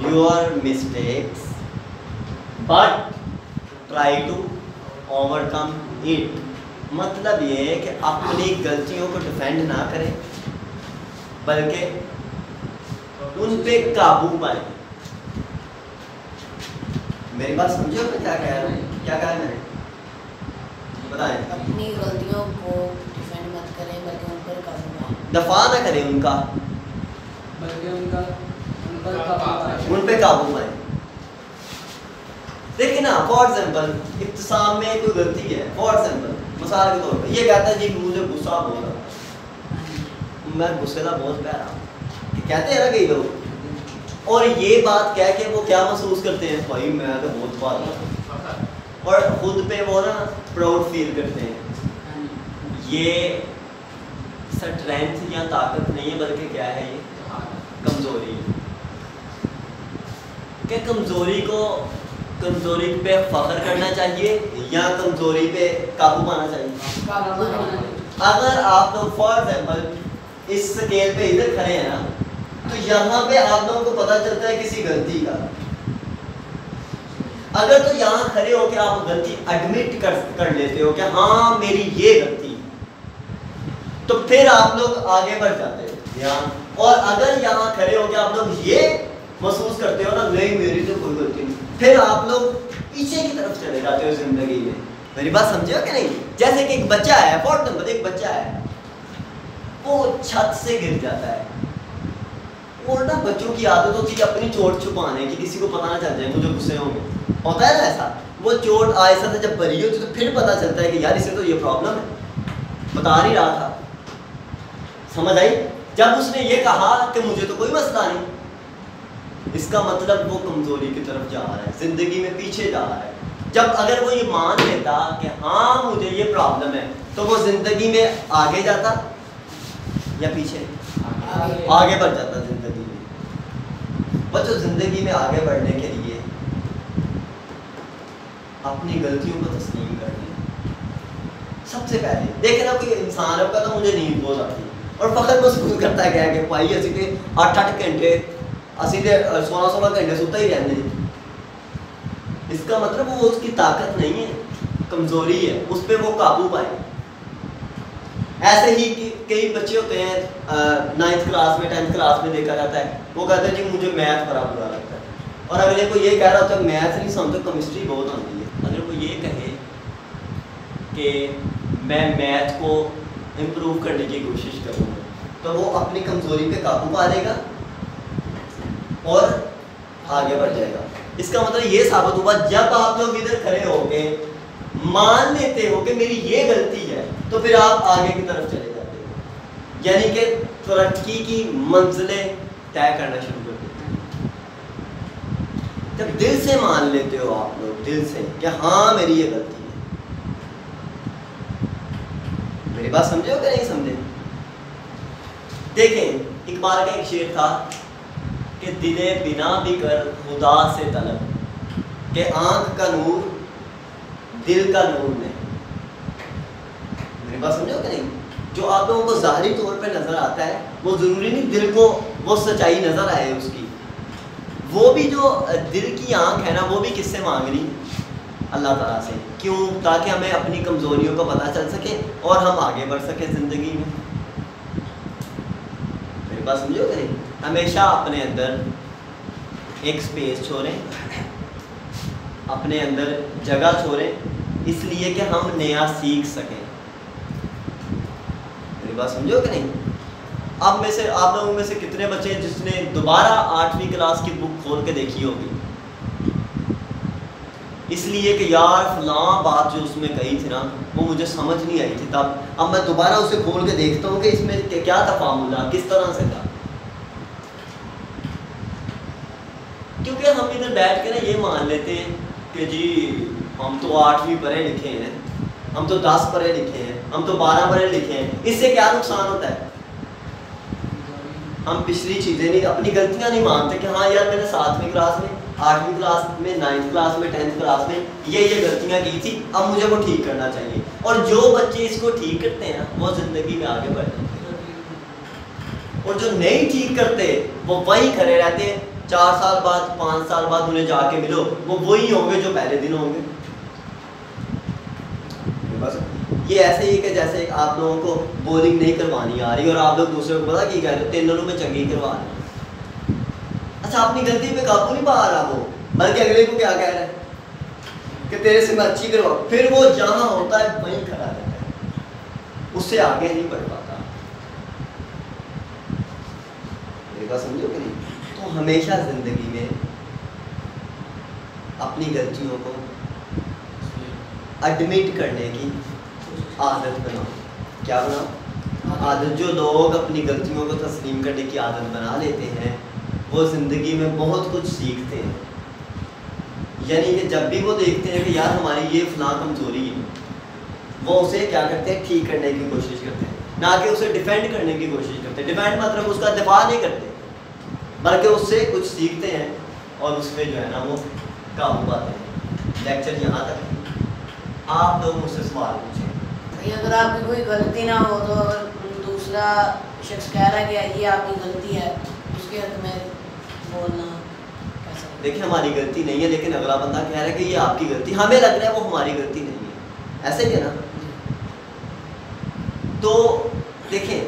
your mistakes but try to overcome it। मतलब ये है कि अपनी गलतियों को डिफेंड ना करें बल्कि उन पे काबू पाए। मेरी बात समझो मैं क्या कह रहा हूँ? क्या कहा मैंने बताएं। अपनी गलतियों को डिफेंड मत करें बल्कि उन पर काबू पाएं। दफा ना करें उनका बल्कि उन पे काबू पाए। देखिए ना, फॉर एग्जाम्पल इब्तिसाम में कोई गलती है, फॉर एग्जाम्पल मिसाल के तौर पर ये कहता है जी मुझे गुस्सा बहुत आ रहा, मैं गुस्से का बहुत पै रहा हूँ, कहते हैं ना कई लोग, और ये बात कह के वो क्या महसूस करते हैं, भाई मैं तो बहुत बात हूँ, और खुद पे वो ना प्राउड फील करते हैं। ये स्ट्रेंथ या ताकत नहीं है बल्कि क्या है, ये कमजोरी है। क्या कमजोरी पे फख्र करना चाहिए या कमजोरी पे काबू पाना चाहिए? अगर आप लोग फॉर एग्जाम्पल इस स्केल पे इधर खड़े हैं ना, तो यहाँ पे आप लोगों को पता चलता है किसी गलती का। अगर तो यहाँ खड़े हो के आप गलती एडमिट कर लेते हो कि हाँ मेरी ये गलती, तो फिर आप लोग आगे बढ़ जाते हैं ध्यान। और अगर यहाँ खड़े हो के आप लोग ये महसूस करते हो ना नहीं मेरी तो कोई गलती नहीं, फिर आप लोग पीछे की तरफ चले जाते हो जिंदगी में। मेरी बात समझे हो कि नहीं? जैसे कि एक बच्चा है, फॉर एग्जाम्पल एक बच्चा है, वो छत से गिर जाता है, और ना बच्चों की आदत होती है अपनी चोट छुपाने की, किसी को पता ना चल जाए मुझे गुस्से होंगे, होता है ना ऐसा। वो चोट आहिस्ता से जब भरी होती तो फिर पता चलता है कि यार इसे तो ये प्रॉब्लम है, बता नहीं रहा था, समझ आई? जब उसने ये कहा कि मुझे तो कोई मसला नहीं, इसका मतलब वो कमजोरी की तरफ जा रहा है, जिंदगी में पीछे जा रहा है। जब अगर वो ये मान लेता कि हाँ मुझे ये प्रॉब्लम है, तो वो जिंदगी में आगे जाता या पीछे? आगे बढ़ जाता जिंदगी में। बच्चों जिंदगी में आगे बढ़ने के लिए अपनी गलतियों को तस्लीम करनी सबसे पहले। देखे ना कोई इंसान का तो मुझे नींद बहुत आती है और फखर महसूस करता है क्या कि भाई असी तो 8-8 घंटे असी तो 16-16 घंटे सुता ही रहने। इसका मतलब वो उसकी ताकत नहीं है, कमजोरी है, उस पर वो काबू पाए। ऐसे ही कई बच्चे होते हैं 9th क्लास में 10th क्लास में देखा जाता है, वो कहते हैं जी मुझे मैथ बड़ा बुरा लगता है, और अगले को ये कह रहा होता है मैथ नहीं समझता केमिस्ट्री बहुत आती है। अगर वो ये कहे कि मैं मैथ को इम्प्रूव करने की कोशिश करूँगा, तो वो अपनी कमजोरी पे काबू पा लेगा और आगे बढ़ जाएगा। इसका मतलब ये साबित हुआ जब आप लोग इधर खड़े होके मान लेते हो कि मेरी ये गलती है, तो फिर आप आगे की तरफ चले जाते हो, यानी कि तरक्की की मंजिलें तय करना शुरू कर देते हो। जब दिल से मान लेते हो आप लोग, दिल से कि हाँ मेरी ये गलती है। मेरी बात समझे हो कि नहीं समझे? देखें इकबाल का एक शेर था कि दिले बिना भी कर खुदा से तलब, के आंख का नूर दिल का नूर नहीं। मेरी बात समझो कि नहीं? जो आप लोगों को ज़ाहिरी तौर पे नज़र आता है वो ज़रूरी नहीं दिल को वो सच्चाई नज़र आए उसकी। वो भी जो दिल की आंख है ना, वो भी किससे मांग रही? अल्लाह ताला से। क्यों? ताकि हमें अपनी कमज़ोरियों का पता चल सके और हम आगे बढ़ सके ज़िंदगी में। मेरी बात समझो कि नहीं? हमेशा अपने अंदर एक स्पेस छोड़ें, अपने अंदर जगह छोड़ें, इसलिए कि हम नया सीख सकें। मेरी बात समझो कि नहीं? अब में से आप लोगों में से कितने बच्चे हैं जिसने दोबारा 8वीं क्लास की बुक खोल के देखी होगी, इसलिए कि यार फलां बात जो उसमें कही थी ना वो मुझे समझ नहीं आई थी तब, अब मैं दोबारा उसे खोल के देखता हूँ कि इसमें क्या तफामुल था, किस तरह से था। क्योंकि हम इधर बैठ के ना ये मान लेते हैं कि जी हम तो 8वीं पढ़े लिखे हैं, हम तो 10 पढ़े लिखे हैं, हम तो 12 पढ़े लिखे हैं, इससे क्या नुकसान होता है? हम पिछली चीज़ें नहीं, अपनी गलतियां नहीं मानते कि हाँ यार मैंने 7वीं क्लास में 8वीं क्लास में, 9th क्लास में, 10th क्लास में ये गलतियां की थी, अब मुझे वो ठीक करना चाहिए। और जो बच्चे इसको ठीक करते हैं ना वो जिंदगी में आगे बढ़ जाते हैं, और जो नहीं ठीक करते वो वही खड़े रहते हैं। 4 साल बाद, 5 साल बाद उन्हें जाके मिलो, वो वही होंगे जो पहले दिन होंगे। बस ये ऐसे ही कि जैसे आप लोगों को बोरिंग नहीं करवानी आ रही और आप लोग दूसरे को पता क्या कह रहे हो, 3 में चंगी करवा रहे हो। अच्छा, अपनी गलती पे काबू नहीं पा रहा वो, बल्कि अगले को क्या कह रहा है कि तेरे से मैं अच्छी करवाऊं, फिर वो जहां होता है वहीं खड़ा रहता है, उससे आगे नहीं बढ़ पाता। मेरी बात समझो कि नहीं? तो हमेशा जिंदगी में अपनी गलतियों को एडमिट करने की आदत बनाओ। क्या बनाओ? आदत। जो लोग अपनी गलतियों को तस्लीम करने की आदत बना लेते हैं वो ज़िंदगी में बहुत कुछ सीखते हैं। यानी कि जब भी वो देखते हैं कि यार हमारी ये फलां कमज़ोरी है, वो उसे क्या करते हैं, ठीक करने की कोशिश करते हैं, ना कि उसे डिफेंड करने की कोशिश करते हैं। डिफेंड मतलब उसका दिफा नहीं करते, बल्कि उससे कुछ सीखते हैं और उसमें जो है ना वो काबू पाते हैं। लेक्चर यहाँ तक। आप लोग मुझसे सवाल पूछें। भाई अगर आपकी कोई गलती ना हो तो दूसरा शख्स कह रहा है कि ये आपकी गलती है, उसके हक में बोलना कैसा? देखिए, हमारी गलती नहीं है, लेकिन अगला बंदा कह रहा है कि ये आपकी गलती, हमें लग रहा है वो हमारी गलती नहीं है, ऐसे ही है ना? तो देखें,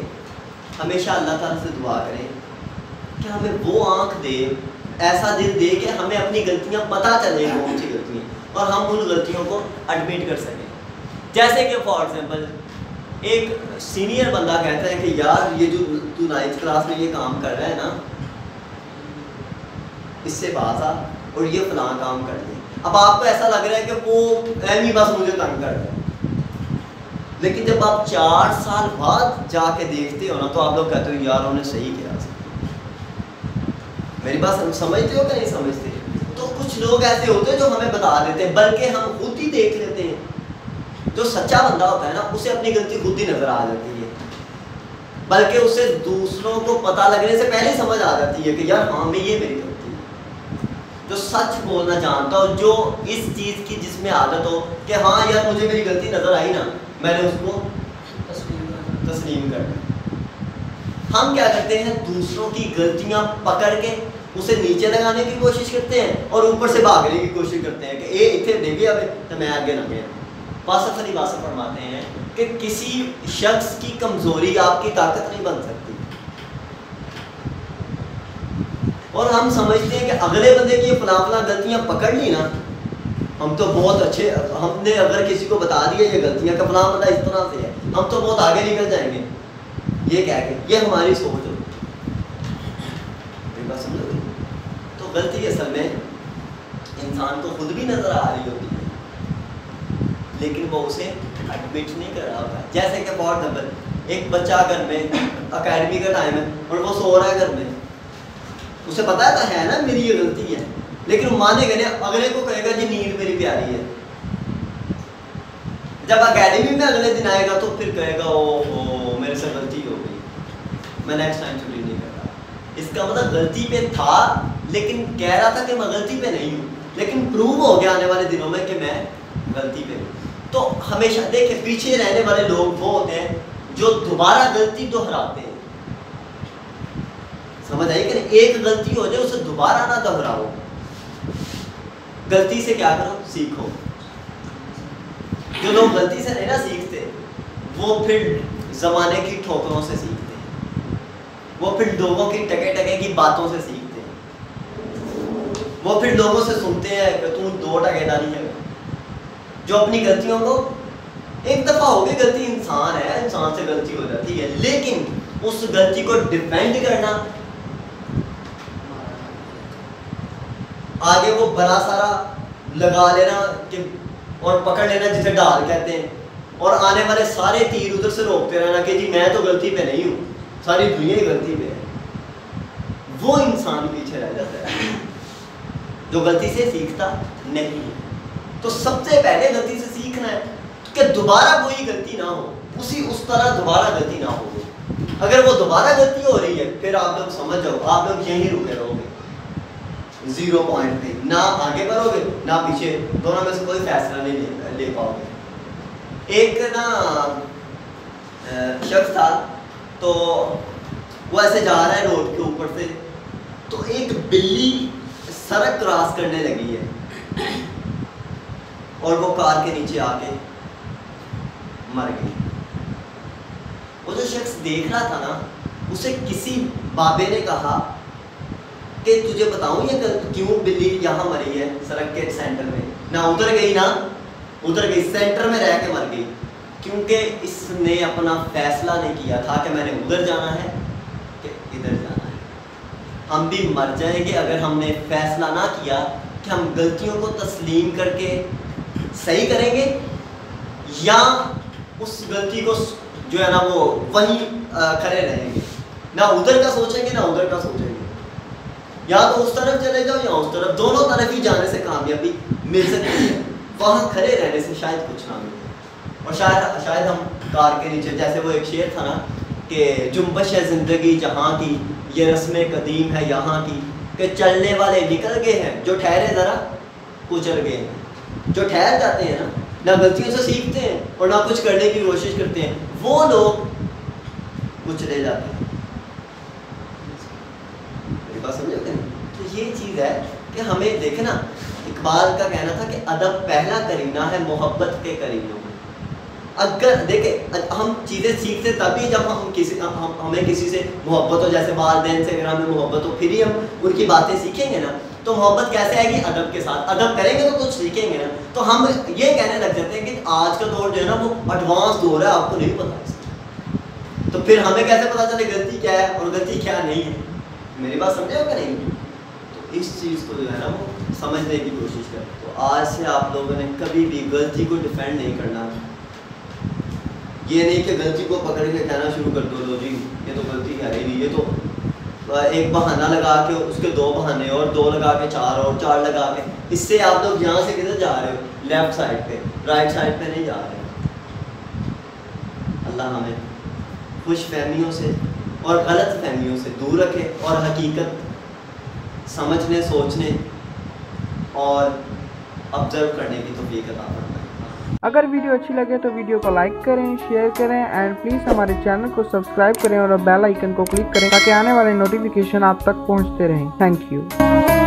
हमेशा अल्लाह ताला से दुआ करें कि हमें वो आँख दे, ऐसा दिल दे कि हमें अपनी गलतियाँ पता चले कौन सी गलतियाँ, और हम उन गलतियों को एडमिट कर सकें। जैसे कि फॉर एग्जांपल एक सीनियर बंदा कहता है कि यार ये जो तू 9th क्लास में ये काम कर रहा है ना, इससे बात आ और ये फलां काम कर ले। अब आपको ऐसा लग रहा है कि वो एमी बस मुझे तंग कर रहा है, लेकिन जब आप 4 साल बाद जाके देखते हो ना तो आप लोग कहते हो यार उन्होंने सही किया। मेरी बात समझते हो कि नहीं समझते? तो कुछ लोग ऐसे होते हैं जो हमें बता देते हैं, बल्कि हम खुद ही देख लेते हैं। जो सच्चा बंदा होता है ना उसे अपनी गलती खुद ही नजर आ जाती है, बल्कि उसे दूसरों को पता लगने से पहले समझ आ जाती है कि यार हाँ मैं ये मेरी गलती है। जो सच बोलना जानता हो, जो इस चीज़ की जिसमें आदत हो कि हाँ यार मुझे मेरी गलती नजर आई ना, मैंने उसको तस्लीम कर। हम क्या करते हैं, दूसरों की गलतियां पकड़ के उसे नीचे लगाने की कोशिश करते हैं और ऊपर से भागने की कोशिश करते हैं कि ए इतने देखे अब तो मैं आगे ना गया। वासफ़ वासफ़ फरमाते हैं कि किसी शख्स की कमज़ोरी आपकी ताकत नहीं बन सकती, और हम समझते हैं कि अगले बंदे की फलां फलां गलतियां पकड़ ली ना, हम तो बहुत अच्छे, हमने अगर किसी को बता दिया ये गलतियां का फलां बंदा इस तरह से है, हम तो बहुत आगे निकल जाएंगे। ये क्या है, ये हमारी सोच होती है। समझो? तो गलती असल में इंसान को खुद भी नजर आ रही होती है, लेकिन वो उसे एडमिट नहीं कर रहा होता। जैसे कि फॉर एग्जाम्पल एक बच्चा घर में, अकेडमी का टाइम है और वो सो रहा है घर में, उसे पता है ना मेरी ये गलती है, लेकिन वो मानेगा नहीं, अगले को कहेगा जी नींद मेरी प्यारी है। जब अकेडमी में अगले दिन आएगा तो फिर कहेगा ओ मेरे से गलती हो गई, मैं नेक्स्ट टाइम छुट्टी नहीं करता। इसका मतलब गलती पे था, लेकिन कह रहा था कि मैं गलती पे नहीं हूँ, लेकिन प्रूव हो गया आने वाले दिनों में कि मैं गलती पे हूँ। तो हमेशा देखिए, पीछे रहने वाले लोग वो होते हैं जो दोबारा गलती दोहराते हैं। समझ आई कि नहीं? एक गलती हो जाए उसे दोबारा ना दोहराओ, गलती से क्या करो, सीखो। जो लोग गलती से नहीं ना सीखते वो फिर जमाने की ठोकरों से सीखते हैं, वो फिर लोगों की टके टके की बातों से सीखते हैं, वो फिर लोगों से सुनते हैं कि तू 2 टकेदारी है। जो अपनी गलतियों को, एक दफ़ा हो गई गलती, इंसान है, इंसान से गलती हो जाती है, लेकिन उस गलती को डिफेंड करना, आगे वो बड़ा सारा लगा लेना कि और पकड़ लेना जिसे ढाल कहते हैं, और आने वाले सारे तीर उधर से रोकते रहना कि जी मैं तो गलती पे नहीं हूँ, सारी दुनिया ही गलती पे है, वो इंसान पीछे रह जाता है जो गलती से सीखता नहीं है। तो सबसे पहले गलती से सीखना है कि दोबारा कोई गलती ना हो, उस तरह दोबारा गलती ना हो। अगर वो दोबारा गलती हो रही है फिर आप लोग समझ जाओ, आप लोग यहीं रुके रहोगे। 0 पॉइंट पे, ना आगे बढ़ोगे ना पीछे, दोनों में से कोई फैसला नहीं ले पाओगे। एक ना शख्स था, तो वो ऐसे जा रहा है रोड के ऊपर से, तो एक बिल्ली सड़क क्रॉस करने लगी है और वो कार के नीचे आके मर गई। वो जो शख्स देख रहा था ना, उसे किसी बाबे ने कहा कि तुझे बताऊं ये क्यों बिल्ली यहाँ मरी है सड़क के सेंटर में, ना उतर गई ना उतर गई, सेंटर में रह के मर गई, क्योंकि इसने अपना फैसला नहीं किया था कि मैंने उधर जाना है कि इधर जाना है। हम भी मर जाएंगे अगर हमने फैसला ना किया कि हम गलतियों को तस्लीम करके सही करेंगे या उस गलती को जो है ना वो वहीं खड़े रहेंगे, ना उधर का सोचेंगे ना उधर का सोचेंगे, या तो उस तरफ चले जाओ या उस तरफ, दोनों तरफ ही जाने से कामयाबी मिल सकती है, वहाँ खड़े रहने से शायद कुछ ना मिले। और शायद हम कार के नीचे, जैसे वो एक शेर था ना कि जुम्बश है ज़िंदगी जहाँ की, ये रस्में कदीम है यहाँ की, कि चलने वाले निकल गए हैं, जो ठहरे ज़रा कुचल गए हैं। जो ठहर जाते हैं ना गलतियों से सीखते हैं और ना कुछ करने की कोशिश करते हैं, वो लोग कुचले जाते हैं। मेरी बात समझोगे? तो ये चीज़ है कि हमें देखना, इकबाल का कहना था कि अदब पहला करीना है मोहब्बत के करीनों में। अगर देखे हम चीज़ें सीखते तभी जब हमें किसी से मोहब्बत हो, जैसे वालिदैन से अगर हमें मोहब्बत हो, फिर ही हम उनकी बातें सीखेंगे ना। तो मोहब्बत कैसे आएगी? अदब के साथ। अदब करेंगे तो कुछ सीखेंगे ना। तो हम ये कहने लग जाते हैं कि आज का दौर जो है ना वो एडवांस दौर है, आपको नहीं पता इसका। तो फिर हमें कैसे पता चले गलती क्या है और गलती क्या नहीं है? मेरी बात समझे हो क्या नहीं? तो इस चीज़ को जो है ना वो समझने की कोशिश करें। तो आज से आप लोगों ने कभी भी गलती को डिफेंड नहीं करना। ये नहीं कि गलती को पकड़ के कहना शुरू कर दो, लो जी ये तो गलती है ही नहीं, ये तो एक बहाना लगा के उसके 2 बहाने और 2 लगा के 4 और 4 लगा के, इससे आप लोग यहाँ से किधर जा रहे हो? लेफ्ट साइड पे, राइट साइड पे नहीं जा रहे। अल्लाह हमें खुश फहमियों से और गलत फहमियों से दूर रखे और हकीकत समझने, सोचने और ऑब्जर्व करने की तौफीक अता फरमाए। अगर वीडियो अच्छी लगे तो वीडियो को लाइक करें, शेयर करें एंड प्लीज़ हमारे चैनल को सब्सक्राइब करें और बेल आइकन को क्लिक करें ताकि आने वाले नोटिफिकेशन आप तक पहुंचते रहें। Thank you.